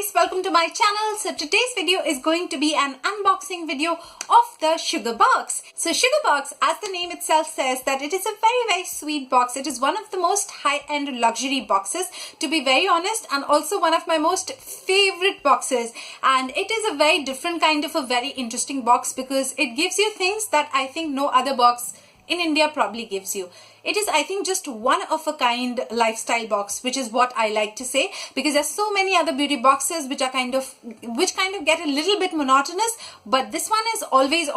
guys, welcome to my channel. So today's video is going to be an unboxing video of the Sugarbox. So Sugarbox, as the name itself says, that it is a very sweet box. It is one of the most high-end luxury boxes, to be very honest, and also one of my most favorite boxes. And it is a very different kind of a very interesting box because it gives you things that I think no other box in India probably gives you. It is, I think, just one of a kind lifestyle box, which is what I like to say, because there's so many other beauty boxes which are kind of get a little bit monotonous, but this one is always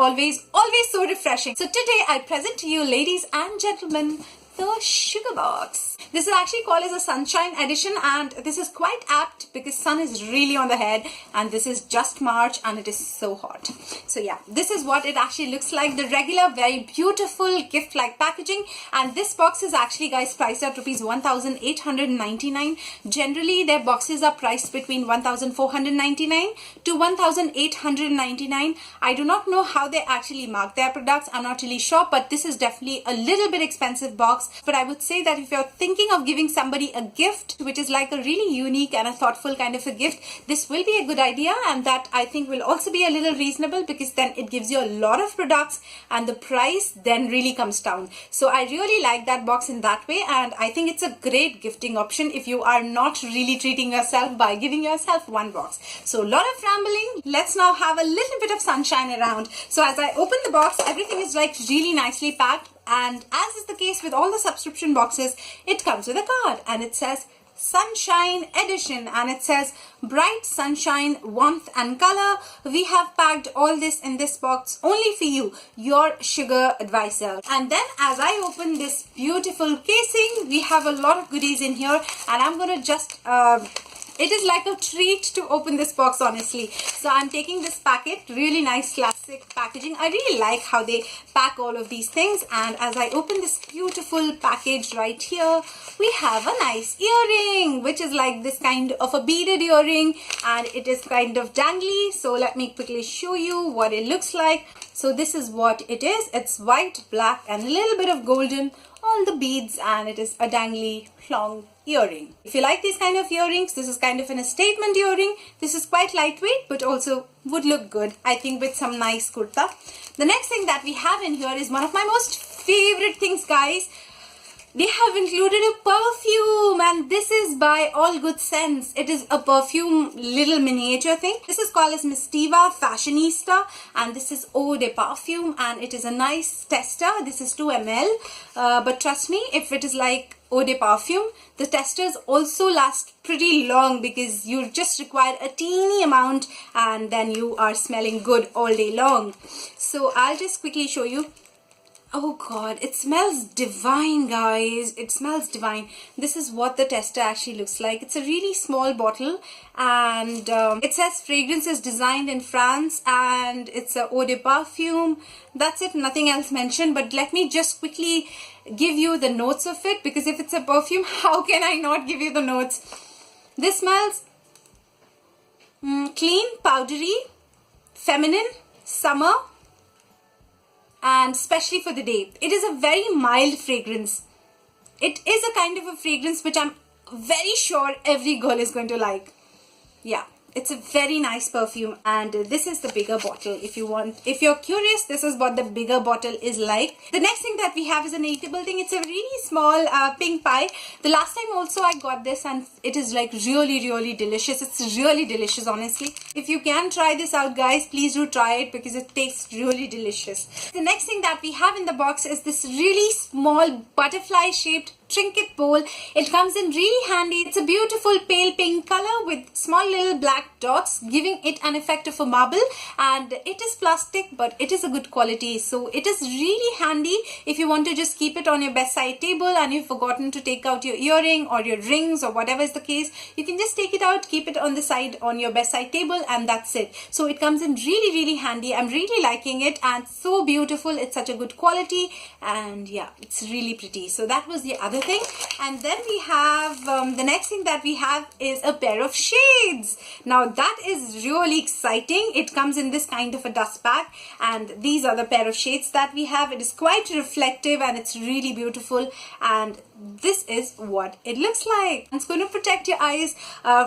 so refreshing. So today I present to you, ladies and gentlemen, the Sugarbox. This is actually called as a sunshine edition, and this is quite apt because sun is really on the head, and this is just March and it is so hot. So yeah, this is what it actually looks like, the regular very beautiful gift-like packaging. And this box is actually, guys, priced at rupees 1,899. Generally their boxes are priced between 1,499 to 1,899. I do not know how they actually mark their products, I'm not really sure, but this is definitely a little bit expensive box. But I would say that if you're thinking of giving somebody a gift which is like a really unique and a thoughtful kind of a gift, this will be a good idea, and that I think will also be a little reasonable, because then it gives you a lot of products and the price then really comes down. So I really like that box in that way, and I think it's a great gifting option if you are not really treating yourself by giving yourself one box. So a lot of rambling, let's now have a little bit of sunshine around. So as I open the box, everything is like really nicely packed. And as is the case with all the subscription boxes, it comes with a card and it says Sunshine Edition, and it says bright sunshine, warmth and color. We have packed all this in this box only for you, your sugar advisor. And then as I open this beautiful casing, we have a lot of goodies in here, and I'm gonna just it is like a treat to open this box, honestly. So I'm taking this packet, really nice classic packaging. I really like how they pack all of these things. And as I open this beautiful package right here, we have a nice earring, which is like this kind of a beaded earring, and it is kind of dangly. So let me quickly show you what it looks like. So this is what it is. It's white, black and a little bit of golden on the beads, and it is a dangly long earring. If you like these kind of earrings, this is kind of a statement earring. This is quite lightweight but also would look good, I think, with some nice kurta. The next thing that we have in here is one of my most favorite things, guys. They have included a perfume, and this is by All Good Scents. It is a perfume little miniature thing. This is called as Mistiva Fashionista, and this is Eau de Parfum, and it is a nice tester. This is 2 ml, but trust me, if it is like Eau de Parfum, the testers also last pretty long, because you just require a teeny amount and then you are smelling good all day long. So I'll just quickly show you. Oh god, it smells divine, guys. It smells divine. This is what the tester actually looks like. It's a really small bottle, and it says fragrance is designed in France, and it's a Eau de Parfum. That's it, nothing else mentioned. But let me just quickly give you the notes of it, because if it's a perfume, how can I not give you the notes? This smells clean, powdery, feminine, summer, and especially for the day. It is a very mild fragrance. It is a kind of a fragrance which I'm very sure every girl is going to like. Yeah, it's a very nice perfume, and this is the bigger bottle. If you're curious, this is what the bigger bottle is like. The next thing that we have is an eatable thing. It's a really small pink pie. The last time also I got this, and it is like really delicious. It's really delicious, honestly. If you can try this out, guys, please do try it, because it tastes really delicious. The next thing that we have in the box is this really small butterfly shaped trinket bowl. It comes in really handy. It's a beautiful pale pink color with small little black dots, giving it an effect of a marble, and it is plastic, but it is a good quality. So it is really handy if you want to just keep it on your bedside table and you've forgotten to take out your earring or your rings or whatever is the case. You can just take it out, keep it on the side on your bedside table, and that's it. So it comes in really handy. I'm really liking it, and so beautiful. It's such a good quality, and yeah, it's really pretty. So that was the other thing. And then we have the next thing that we have is a pair of shades. Now that is really exciting. It comes in this kind of a dust bag, and these are the pair of shades that we have. It is quite reflective and it's really beautiful, and this is what it looks like. It's going to protect your eyes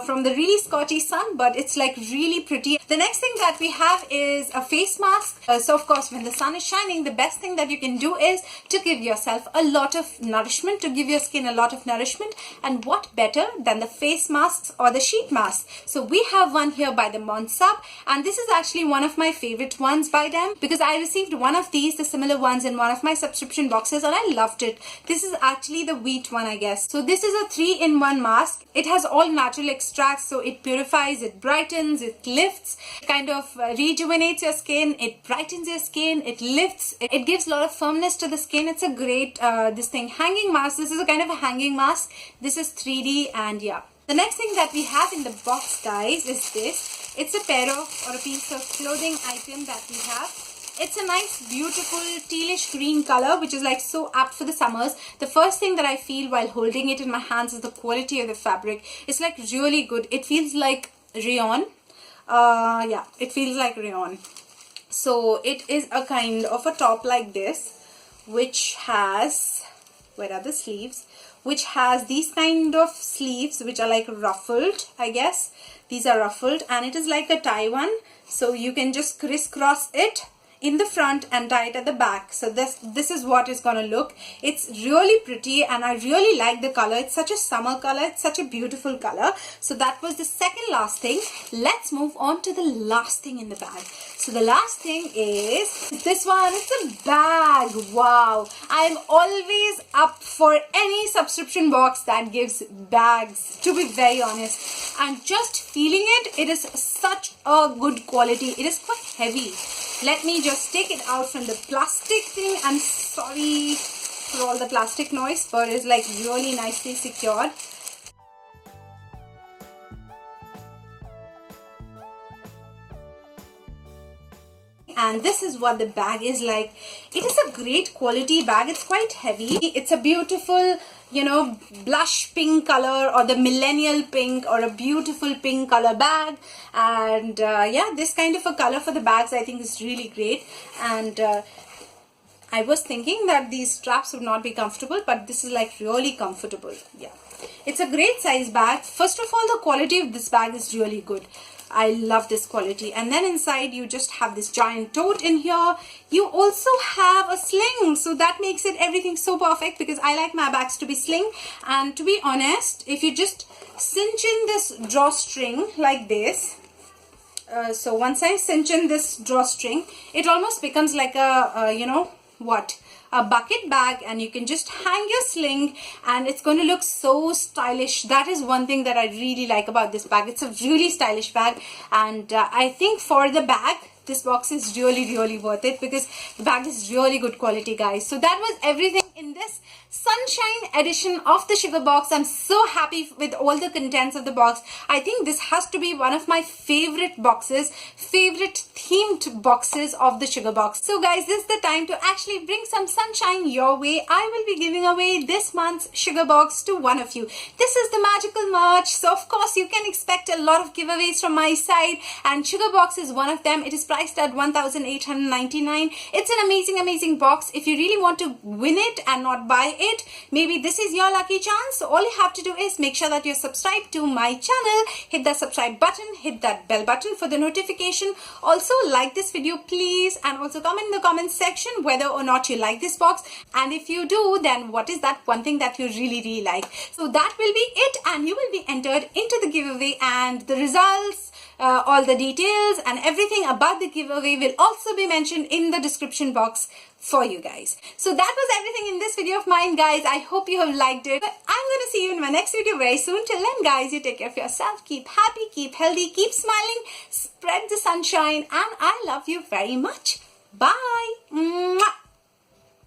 from the really scorchy sun, but it's like really pretty. The next thing that we have is a face mask. So of course, when the sun is shining, the best thing that you can do is to give yourself a lot of nourishment, to give your skin a lot of nourishment. And what better than the face masks or the sheet mask? So we have one here by the Monsab, and this is actually one of my favorite ones by them, because I received one of these, the similar ones, in one of my subscription boxes, and I loved it. This is actually the wheat one, I guess. So this is a 3-in-1 mask. It has all natural extracts, so it purifies, it brightens, it lifts, kind of rejuvenates your skin, it brightens your skin, it lifts, it gives a lot of firmness to the skin. It's a great this thing, hanging mask. This is a kind of a hanging mask. This is 3D, and yeah. The next thing that we have in the box, guys, is this. It's a pair of, or a piece of clothing item that we have. It's a nice, beautiful tealish green color, which is like so apt for the summers. The first thing that I feel while holding it in my hands is the quality of the fabric. It's like really good. It feels like rayon. Yeah, it feels like rayon. So it is a kind of a top like this, which has, where are the sleeves? Which has these kind of sleeves, which are like ruffled, I guess. These are ruffled, and it is like a tie one. So you can just crisscross it in the front and tie it at the back. So this is what it's gonna look. It's really pretty, and I really like the color. It's such a summer color. It's such a beautiful color. So that was the second last thing. Let's move on to the last thing in the bag. So the last thing is this one. It's a bag. Wow, I'm always up for any subscription box that gives bags, to be very honest. And just feeling it, it is such a good quality. It is quite heavy. Let me just take it out from the plastic thing. I'm sorry for all the plastic noise, but it's like really nicely secured. And this is what the bag is like. It is a great quality bag. It's quite heavy. It's a beautiful, you know, blush pink color, or the millennial pink, or a beautiful pink color bag. And yeah, this kind of a color for the bags I think is really great. And I was thinking that these straps would not be comfortable, but this is like really comfortable. Yeah, it's a great size bag. First of all, the quality of this bag is really good. I love this quality. And then inside you just have this giant tote in here. You also have a sling, so that makes it everything so perfect, because I like my bags to be sling. And to be honest, if you just cinch in this drawstring like this, so once I cinch in this drawstring, it almost becomes like a you know what, a bucket bag, and you can just hang your sling, and it's going to look so stylish. That is one thing that I really like about this bag. It's a really stylish bag, and I think for the bag, this box is really worth it, because the bag is really good quality, guys. So that was everything in this sunshine edition of the Sugarbox. I'm so happy with all the contents of the box. I think this has to be one of my favorite boxes, favorite themed boxes of the Sugarbox. So guys, this is the time to actually bring some sunshine your way. I will be giving away this month's Sugarbox to one of you. This is the magical March, so of course you can expect a lot of giveaways from my side, and Sugarbox is one of them. It is priced at 1,899. It's an amazing box. If you really want to win it and not buy it, maybe this is your lucky chance. So all you have to do is make sure that you're subscribed to my channel, hit that subscribe button, hit that bell button for the notification. Also like this video please, and also comment in the comment section whether or not you like this box, and if you do, then what is that one thing that you really like. So that will be it, and you will be entered into the giveaway, and the results, all the details and everything about the giveaway will also be mentioned in the description box for you guys. So that was everything in this video of mine, guys. I hope you have liked it. I'm gonna see you in my next video very soon. Till then, guys, you take care of yourself, keep happy, keep healthy, keep smiling, spread the sunshine, and I love you very much. Bye. Mwah.